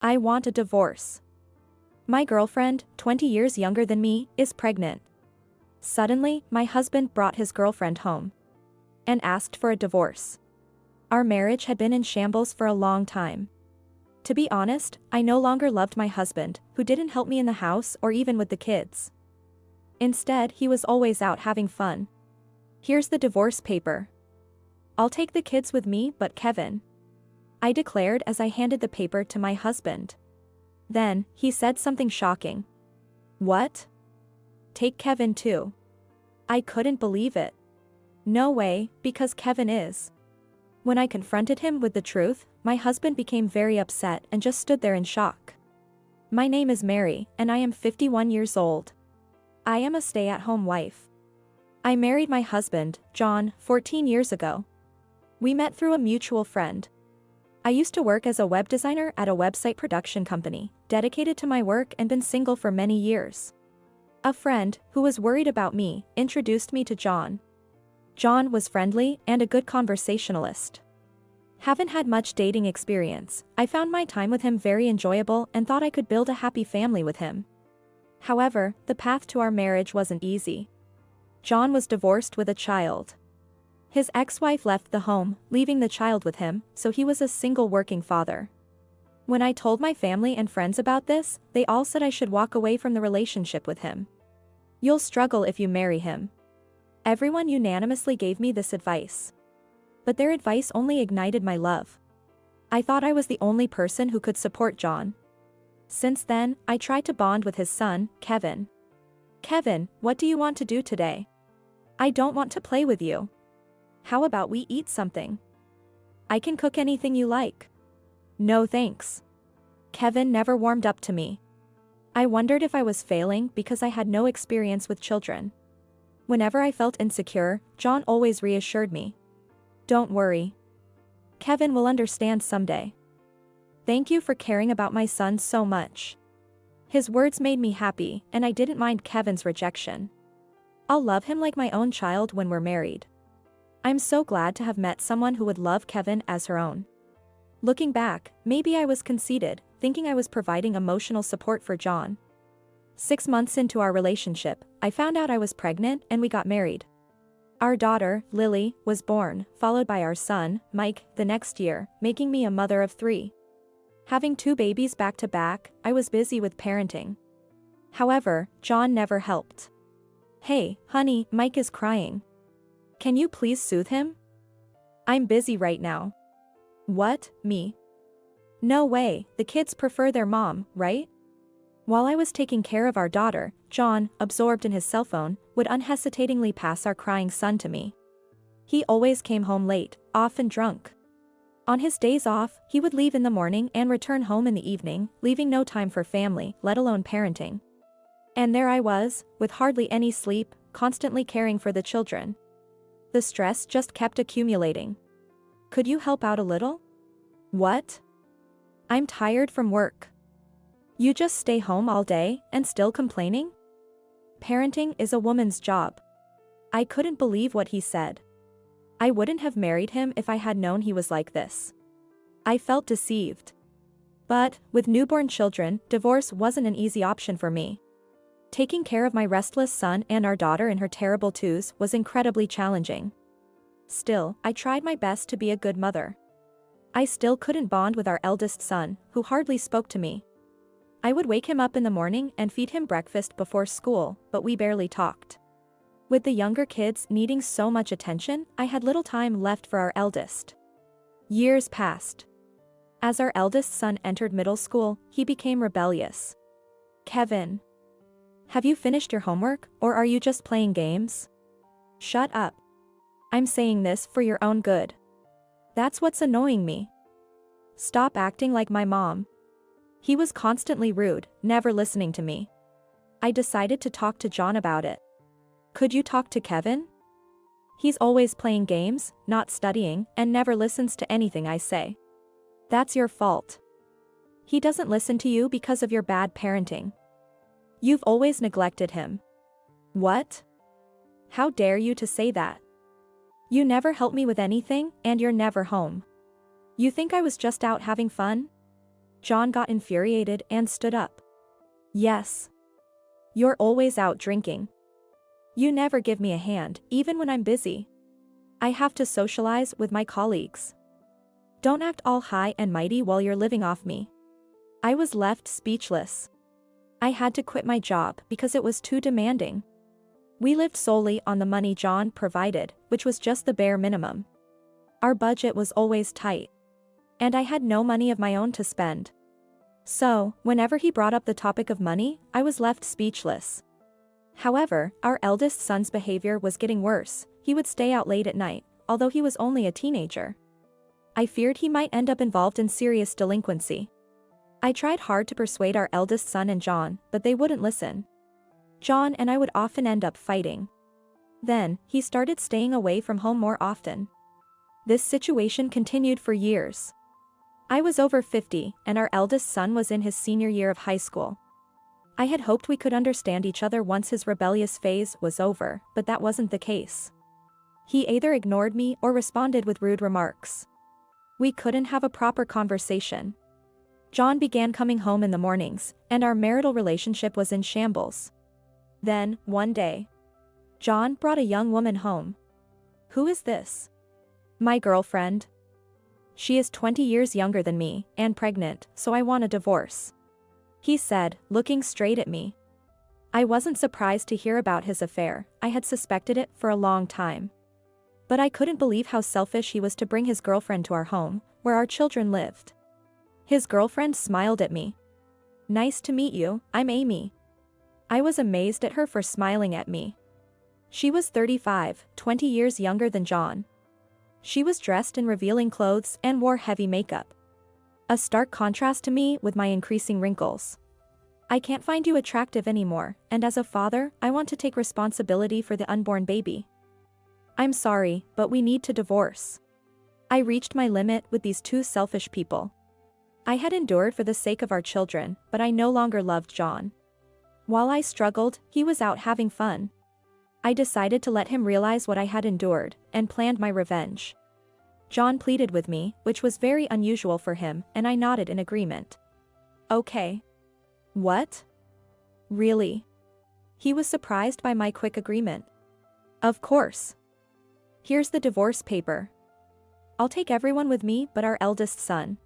I want a divorce. My girlfriend, 20 years younger than me, is pregnant. Suddenly, my husband brought his girlfriend home and asked for a divorce. Our marriage had been in shambles for a long time. To be honest, I no longer loved my husband, who didn't help me in the house or even with the kids. Instead, he was always out having fun. Here's the divorce paper. I'll take the kids with me, but Kevin, I declared as I handed the paper to my husband. Then, he said something shocking. What? Take Kevin too? I couldn't believe it. No way, because Kevin is. When I confronted him with the truth, my husband became very upset and just stood there in shock. My name is Mary, and I am 51 years old. I am a stay-at-home wife. I married my husband, John, 14 years ago. We met through a mutual friend. I used to work as a web designer at a website production company, dedicated to my work and been single for many years. A friend, who was worried about me, introduced me to John. John was friendly and a good conversationalist. Haven't had much dating experience, I found my time with him very enjoyable and thought I could build a happy family with him. However, the path to our marriage wasn't easy. John was divorced with a child. His ex-wife left the home, leaving the child with him, so he was a single working father. When I told my family and friends about this, they all said I should walk away from the relationship with him. You'll struggle if you marry him. Everyone unanimously gave me this advice. But their advice only ignited my love. I thought I was the only person who could support John. Since then, I tried to bond with his son, Kevin. Kevin, what do you want to do today? I don't want to play with you. How about we eat something? I can cook anything you like. No thanks. Kevin never warmed up to me. I wondered if I was failing because I had no experience with children. Whenever I felt insecure, John always reassured me. Don't worry. Kevin will understand someday. Thank you for caring about my son so much. His words made me happy, and I didn't mind Kevin's rejection. I'll love him like my own child when we're married. I'm so glad to have met someone who would love Kevin as her own. Looking back, maybe I was conceited, thinking I was providing emotional support for John. 6 months into our relationship, I found out I was pregnant and we got married. Our daughter, Lily, was born, followed by our son, Mike, the next year, making me a mother of 3. Having 2 babies back to back, I was busy with parenting. However, John never helped. Hey, honey, Mike is crying. Can you please soothe him? I'm busy right now. What, me? No way, the kids prefer their mom, right? While I was taking care of our daughter, John, absorbed in his cell phone, would unhesitatingly pass our crying son to me. He always came home late, often drunk. On his days off, he would leave in the morning and return home in the evening, leaving no time for family, let alone parenting. And there I was, with hardly any sleep, constantly caring for the children. The stress just kept accumulating. Could you help out a little? What? I'm tired from work. You just stay home all day and still complaining? Parenting is a woman's job. I couldn't believe what he said. I wouldn't have married him if I had known he was like this. I felt deceived. But, with newborn children, divorce wasn't an easy option for me. Taking care of my restless son and our daughter in her terrible twos was incredibly challenging. Still, I tried my best to be a good mother. I still couldn't bond with our eldest son, who hardly spoke to me. I would wake him up in the morning and feed him breakfast before school, but we barely talked. With the younger kids needing so much attention, I had little time left for our eldest. Years passed. As our eldest son entered middle school, he became rebellious. Kevin. Have you finished your homework, or are you just playing games? Shut up. I'm saying this for your own good. That's what's annoying me. Stop acting like my mom. He was constantly rude, never listening to me. I decided to talk to John about it. Could you talk to Kevin? He's always playing games, not studying, and never listens to anything I say. That's your fault. He doesn't listen to you because of your bad parenting. You've always neglected him. What? How dare you to say that? You never help me with anything, and you're never home. You think I was just out having fun? John got infuriated and stood up. Yes. You're always out drinking. You never give me a hand, even when I'm busy. I have to socialize with my colleagues. Don't act all high and mighty while you're living off me. I was left speechless. I had to quit my job because it was too demanding. We lived solely on the money John provided, which was just the bare minimum. Our budget was always tight. And I had no money of my own to spend. So, whenever he brought up the topic of money, I was left speechless. However, our eldest son's behavior was getting worse. He would stay out late at night, although he was only a teenager. I feared he might end up involved in serious delinquency. I tried hard to persuade our eldest son and John, but they wouldn't listen. John and I would often end up fighting. Then, he started staying away from home more often. This situation continued for years. I was over 50, and our eldest son was in his senior year of high school. I had hoped we could understand each other once his rebellious phase was over, but that wasn't the case. He either ignored me or responded with rude remarks. We couldn't have a proper conversation. John began coming home in the mornings, and our marital relationship was in shambles. Then, one day, John brought a young woman home. Who is this? My girlfriend. She is 20 years younger than me, and pregnant, so I want a divorce. He said, looking straight at me. I wasn't surprised to hear about his affair. I had suspected it for a long time. But I couldn't believe how selfish he was to bring his girlfriend to our home, where our children lived. His girlfriend smiled at me. Nice to meet you, I'm Amy. I was amazed at her for smiling at me. She was 35, 20 years younger than John. She was dressed in revealing clothes and wore heavy makeup. A stark contrast to me with my increasing wrinkles. I can't find you attractive anymore, and as a father, I want to take responsibility for the unborn baby. I'm sorry, but we need to divorce. I reached my limit with these two selfish people. I had endured for the sake of our children, but I no longer loved John. While I struggled, he was out having fun. I decided to let him realize what I had endured, and planned my revenge. John pleaded with me, which was very unusual for him, and I nodded in agreement. Okay. What? Really? He was surprised by my quick agreement. Of course. Here's the divorce paper. I'll take everyone with me but our eldest son.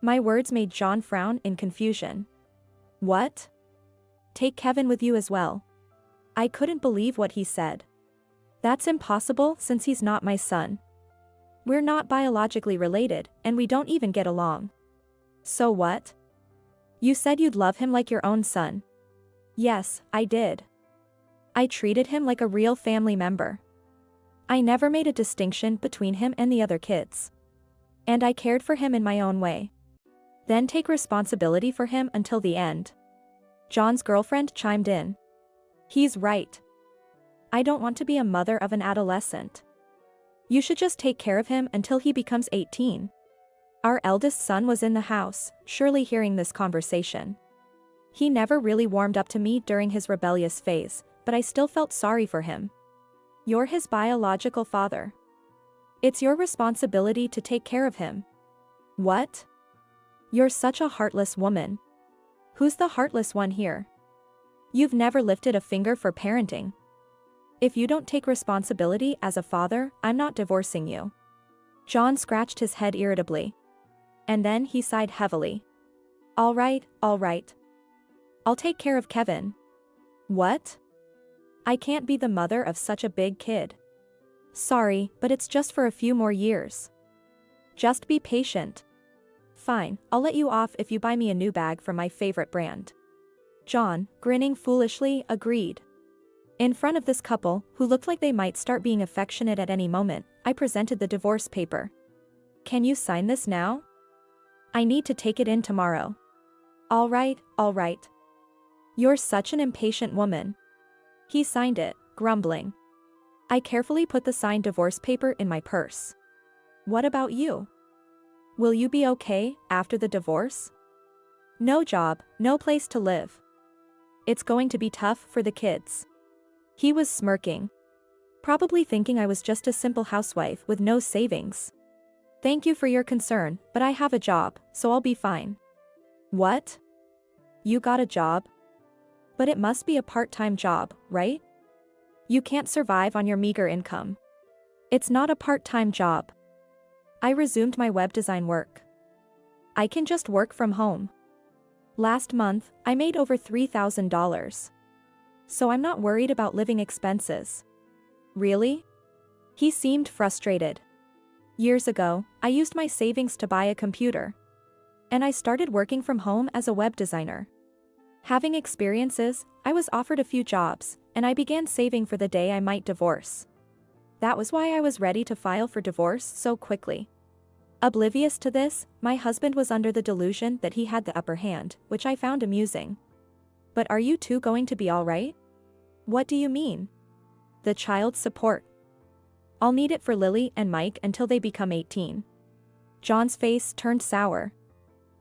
My words made John frown in confusion. What? Take Kevin with you as well. I couldn't believe what he said. That's impossible since he's not my son. We're not biologically related, and we don't even get along. So what? You said you'd love him like your own son. Yes, I did. I treated him like a real family member. I never made a distinction between him and the other kids. And I cared for him in my own way. Then take responsibility for him until the end. John's girlfriend chimed in. He's right. I don't want to be a mother of an adolescent. You should just take care of him until he becomes 18. Our eldest son was in the house, surely hearing this conversation. He never really warmed up to me during his rebellious phase, but I still felt sorry for him. You're his biological father. It's your responsibility to take care of him. What? You're such a heartless woman. Who's the heartless one here? You've never lifted a finger for parenting. If you don't take responsibility as a father, I'm not divorcing you. John scratched his head irritably. And then he sighed heavily. All right. I'll take care of Kevin. What? I can't be the mother of such a big kid. Sorry, but it's just for a few more years. Just be patient. Fine, I'll let you off if you buy me a new bag from my favorite brand. John, grinning foolishly, agreed. In front of this couple, who looked like they might start being affectionate at any moment, I presented the divorce paper. Can you sign this now? I need to take it in tomorrow. All right. You're such an impatient woman. He signed it, grumbling. I carefully put the signed divorce paper in my purse. What about you? Will you be okay after the divorce? No job, no place to live. It's going to be tough for the kids. He was smirking. Probably thinking I was just a simple housewife with no savings. Thank you for your concern, but I have a job, so I'll be fine. What? You got a job? But it must be a part-time job, right? You can't survive on your meager income. It's not a part-time job. I resumed my web design work. I can just work from home. Last month, I made over $3,000. So I'm not worried about living expenses. Really? He seemed frustrated. Years ago, I used my savings to buy a computer. And I started working from home as a web designer. Having experiences, I was offered a few jobs, and I began saving for the day I might divorce. That was why I was ready to file for divorce so quickly. Oblivious to this, my husband was under the delusion that he had the upper hand, which I found amusing. But are you two going to be all right? What do you mean? The child support. I'll need it for Lily and Mike until they become 18. John's face turned sour.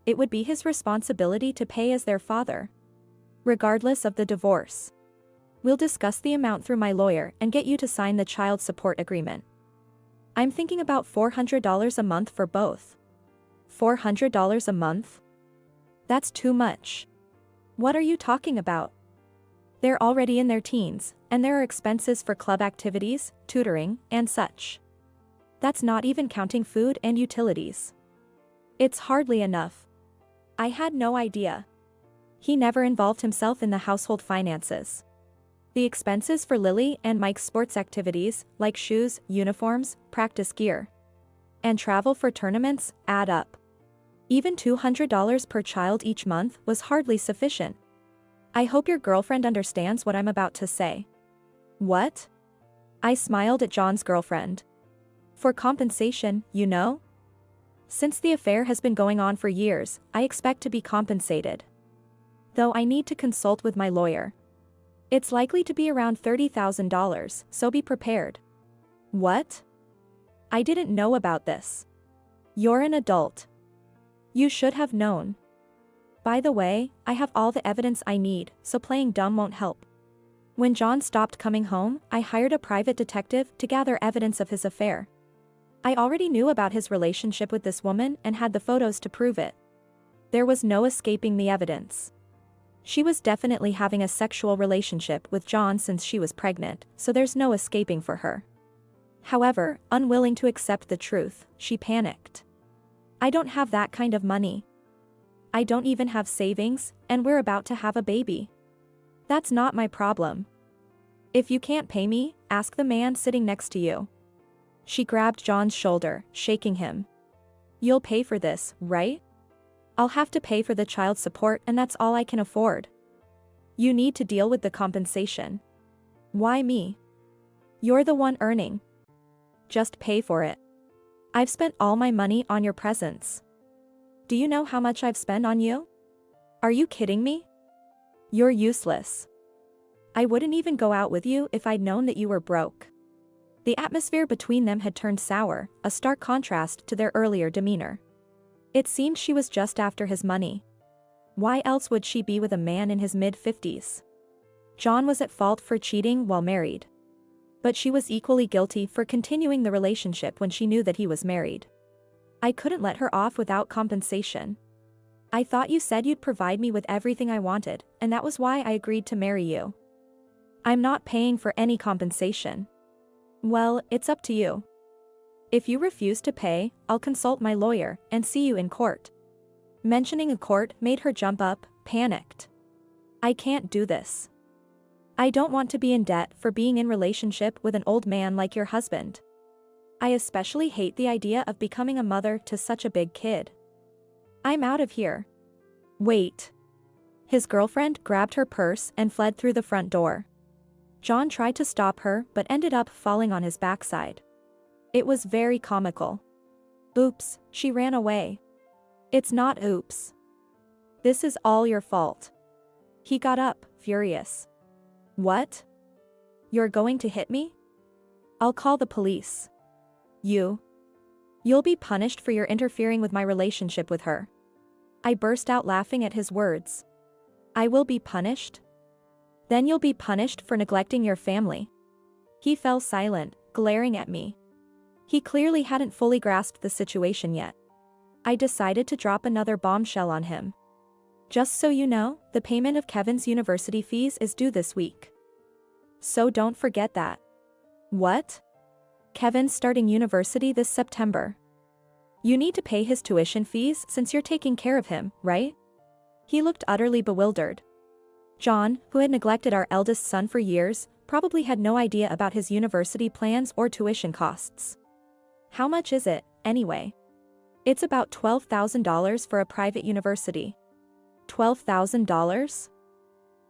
It would be his responsibility to pay as their father, regardless of the divorce. We'll discuss the amount through my lawyer and get you to sign the child support agreement. I'm thinking about $400 a month for both. $400 a month? That's too much. What are you talking about? They're already in their teens, and there are expenses for club activities, tutoring, and such. That's not even counting food and utilities. It's hardly enough. I had no idea. He never involved himself in the household finances. The expenses for Lily and Mike's sports activities, like shoes, uniforms, practice gear, and travel for tournaments, add up. Even $200 per child each month was hardly sufficient. I hope your girlfriend understands what I'm about to say. What? I smiled at John's girlfriend. For compensation, you know? Since the affair has been going on for years, I expect to be compensated. Though I need to consult with my lawyer. It's likely to be around $30,000, so be prepared. What? I didn't know about this. You're an adult. You should have known. By the way, I have all the evidence I need, so playing dumb won't help. When John stopped coming home, I hired a private detective to gather evidence of his affair. I already knew about his relationship with this woman and had the photos to prove it. There was no escaping the evidence. She was definitely having a sexual relationship with John since she was pregnant, so there's no escaping for her. However, unwilling to accept the truth, she panicked. I don't have that kind of money. I don't even have savings, and we're about to have a baby. That's not my problem. If you can't pay me, ask the man sitting next to you. She grabbed John's shoulder, shaking him. You'll pay for this, right? I'll have to pay for the child support and that's all I can afford. You need to deal with the compensation. Why me? You're the one earning. Just pay for it. I've spent all my money on your presents. Do you know how much I've spent on you? Are you kidding me? You're useless. I wouldn't even go out with you if I'd known that you were broke. The atmosphere between them had turned sour, a stark contrast to their earlier demeanor. It seemed she was just after his money. Why else would she be with a man in his mid-50s? John was at fault for cheating while married. But she was equally guilty for continuing the relationship when she knew that he was married. I couldn't let her off without compensation. I thought you said you'd provide me with everything I wanted, and that was why I agreed to marry you. I'm not paying for any compensation. Well, it's up to you. If you refuse to pay, I'll consult my lawyer and see you in court. Mentioning a court made her jump up, panicked. I can't do this. I don't want to be in debt for being in relationship with an old man like your husband. I especially hate the idea of becoming a mother to such a big kid. I'm out of here. Wait. His girlfriend grabbed her purse and fled through the front door. John tried to stop her but ended up falling on his backside. It was very comical. Oops, she ran away. It's not oops. This is all your fault. He got up, furious. What? You're going to hit me? I'll call the police. You'll be punished for your interfering with my relationship with her. I burst out laughing at his words. I will be punished? Then you'll be punished for neglecting your family. He fell silent, glaring at me. He clearly hadn't fully grasped the situation yet. I decided to drop another bombshell on him. Just so you know, the payment of Kevin's university fees is due this week. So don't forget that. What? Kevin's starting university this September. You need to pay his tuition fees since you're taking care of him, right? He looked utterly bewildered. John, who had neglected our eldest son for years, probably had no idea about his university plans or tuition costs. How much is it, anyway? It's about $12,000 for a private university. $12,000?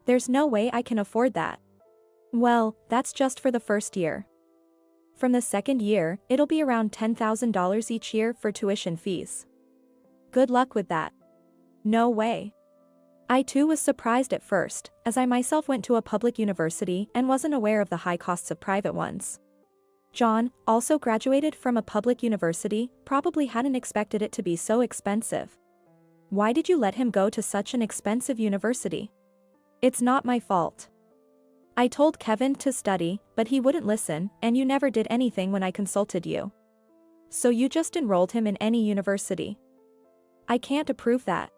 There's no way I can afford that. Well, that's just for the first year. From the second year, it'll be around $10,000 each year for tuition fees. Good luck with that. No way. I too was surprised at first, as I myself went to a public university and wasn't aware of the high costs of private ones. John, also graduated from a public university, probably hadn't expected it to be so expensive. Why did you let him go to such an expensive university? It's not my fault. I told Kevin to study, but he wouldn't listen, and you never did anything when I consulted you. So you just enrolled him in any university. I can't approve that.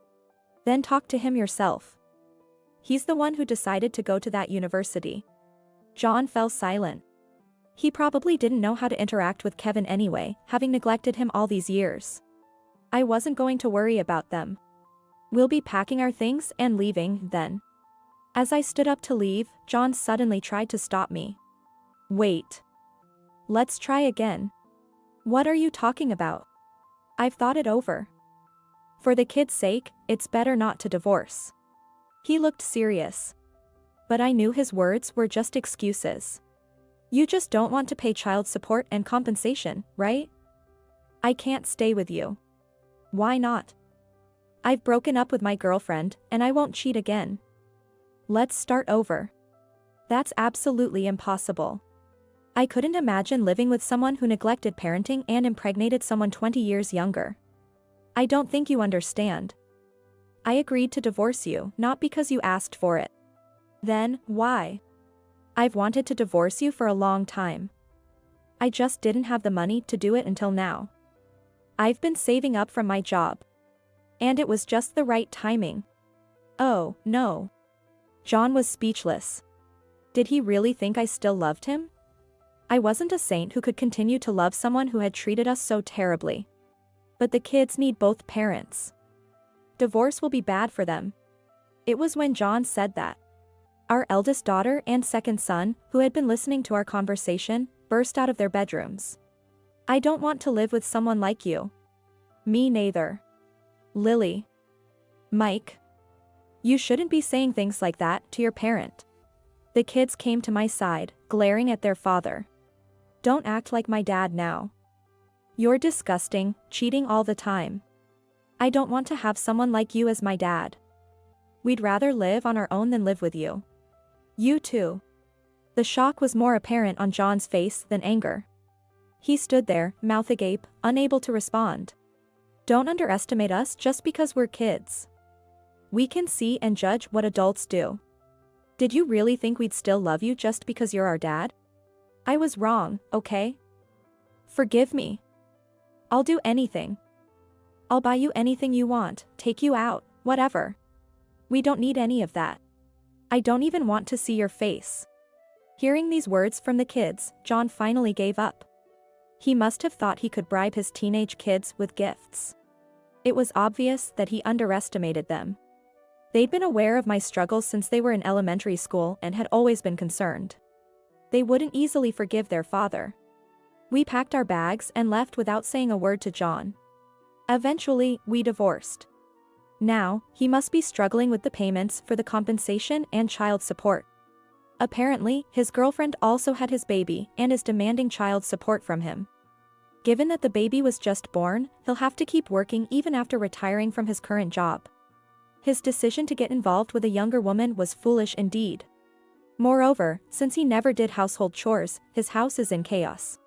Then talk to him yourself. He's the one who decided to go to that university. John fell silent. He probably didn't know how to interact with Kevin anyway, having neglected him all these years. I wasn't going to worry about them. We'll be packing our things and leaving, then. As I stood up to leave, John suddenly tried to stop me. Wait. Let's try again. What are you talking about? I've thought it over. For the kid's sake, it's better not to divorce. He looked serious. But I knew his words were just excuses. You just don't want to pay child support and compensation, right? I can't stay with you. Why not? I've broken up with my girlfriend, and I won't cheat again. Let's start over. That's absolutely impossible. I couldn't imagine living with someone who neglected parenting and impregnated someone 20 years younger. I don't think you understand. I agreed to divorce you, not because you asked for it. Then, why? I've wanted to divorce you for a long time. I just didn't have the money to do it until now. I've been saving up from my job. And it was just the right timing. Oh, no. John was speechless. Did he really think I still loved him? I wasn't a saint who could continue to love someone who had treated us so terribly. But the kids need both parents. Divorce will be bad for them. It was when John said that. Our eldest daughter and second son, who had been listening to our conversation, burst out of their bedrooms. I don't want to live with someone like you. Me neither. Lily. Mike. You shouldn't be saying things like that to your parent. The kids came to my side, glaring at their father. Don't act like my dad now. You're disgusting, cheating all the time. I don't want to have someone like you as my dad. We'd rather live on our own than live with you. You too. The shock was more apparent on John's face than anger. He stood there, mouth agape, unable to respond. Don't underestimate us just because we're kids. We can see and judge what adults do. Did you really think we'd still love you just because you're our dad? I was wrong, okay? Forgive me. I'll do anything. I'll buy you anything you want, take you out, whatever. We don't need any of that. I don't even want to see your face. Hearing these words from the kids, John finally gave up. He must have thought he could bribe his teenage kids with gifts. It was obvious that he underestimated them. They'd been aware of my struggles since they were in elementary school and had always been concerned. They wouldn't easily forgive their father. We packed our bags and left without saying a word to John. Eventually, we divorced. Now, he must be struggling with the payments for the compensation and child support. Apparently, his girlfriend also had his baby and is demanding child support from him. Given that the baby was just born, he'll have to keep working even after retiring from his current job. His decision to get involved with a younger woman was foolish indeed. Moreover, since he never did household chores, his house is in chaos.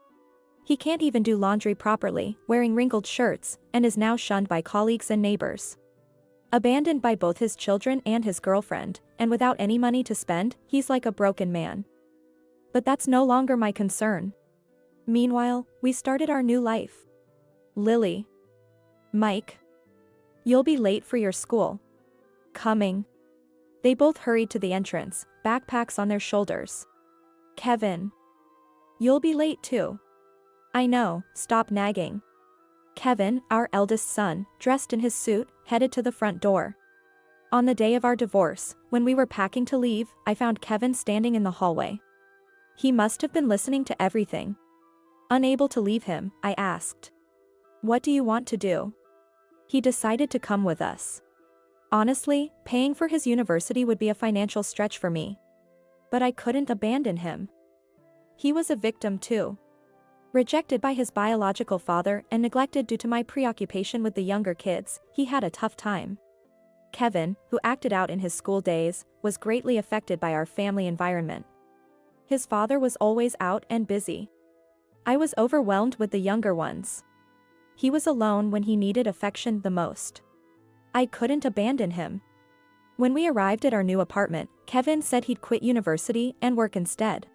He can't even do laundry properly, wearing wrinkled shirts, and is now shunned by colleagues and neighbors. Abandoned by both his children and his girlfriend, and without any money to spend, he's like a broken man. But that's no longer my concern. Meanwhile, we started our new life. Lily. Mike. You'll be late for your school. Coming. They both hurried to the entrance, backpacks on their shoulders. Kevin. You'll be late too. I know, stop nagging. Kevin, our eldest son, dressed in his suit, headed to the front door. On the day of our divorce, when we were packing to leave, I found Kevin standing in the hallway. He must have been listening to everything. Unable to leave him, I asked, "What do you want to do?" He decided to come with us. Honestly, paying for his university would be a financial stretch for me. But I couldn't abandon him. He was a victim too. Rejected by his biological father and neglected due to my preoccupation with the younger kids, he had a tough time. Kevin, who acted out in his school days, was greatly affected by our family environment. His father was always out and busy. I was overwhelmed with the younger ones. He was alone when he needed affection the most. I couldn't abandon him. When we arrived at our new apartment, Kevin said he'd quit university and work instead.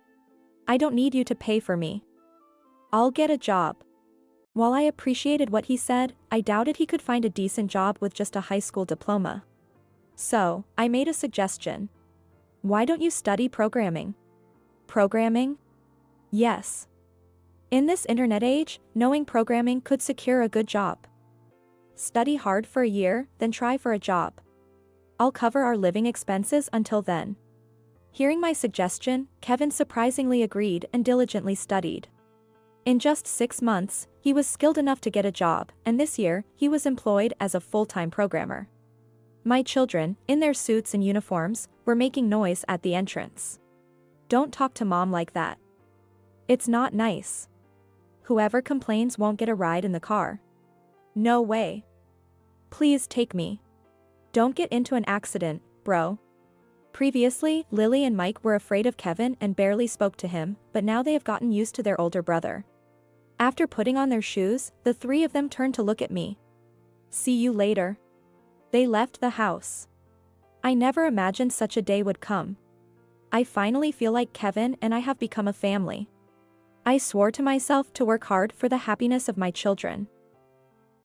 "I don't need you to pay for me. I'll get a job." While I appreciated what he said, I doubted he could find a decent job with just a high school diploma. So, I made a suggestion. "Why don't you study programming?" Programming? Yes. In this internet age, knowing programming could secure a good job. Study hard for a year, then try for a job. I'll cover our living expenses until then. Hearing my suggestion, Kevin surprisingly agreed and diligently studied. In just 6 months, he was skilled enough to get a job, and this year, he was employed as a full-time programmer. My children, in their suits and uniforms, were making noise at the entrance. "Don't talk to mom like that. It's not nice. Whoever complains won't get a ride in the car." "No way. Please take me. Don't get into an accident, bro." Previously, Lily and Mike were afraid of Kevin and barely spoke to him, but now they have gotten used to their older brother. After putting on their shoes, the three of them turned to look at me. "See you later." They left the house. I never imagined such a day would come. I finally feel like Kevin and I have become a family. I swore to myself to work hard for the happiness of my children.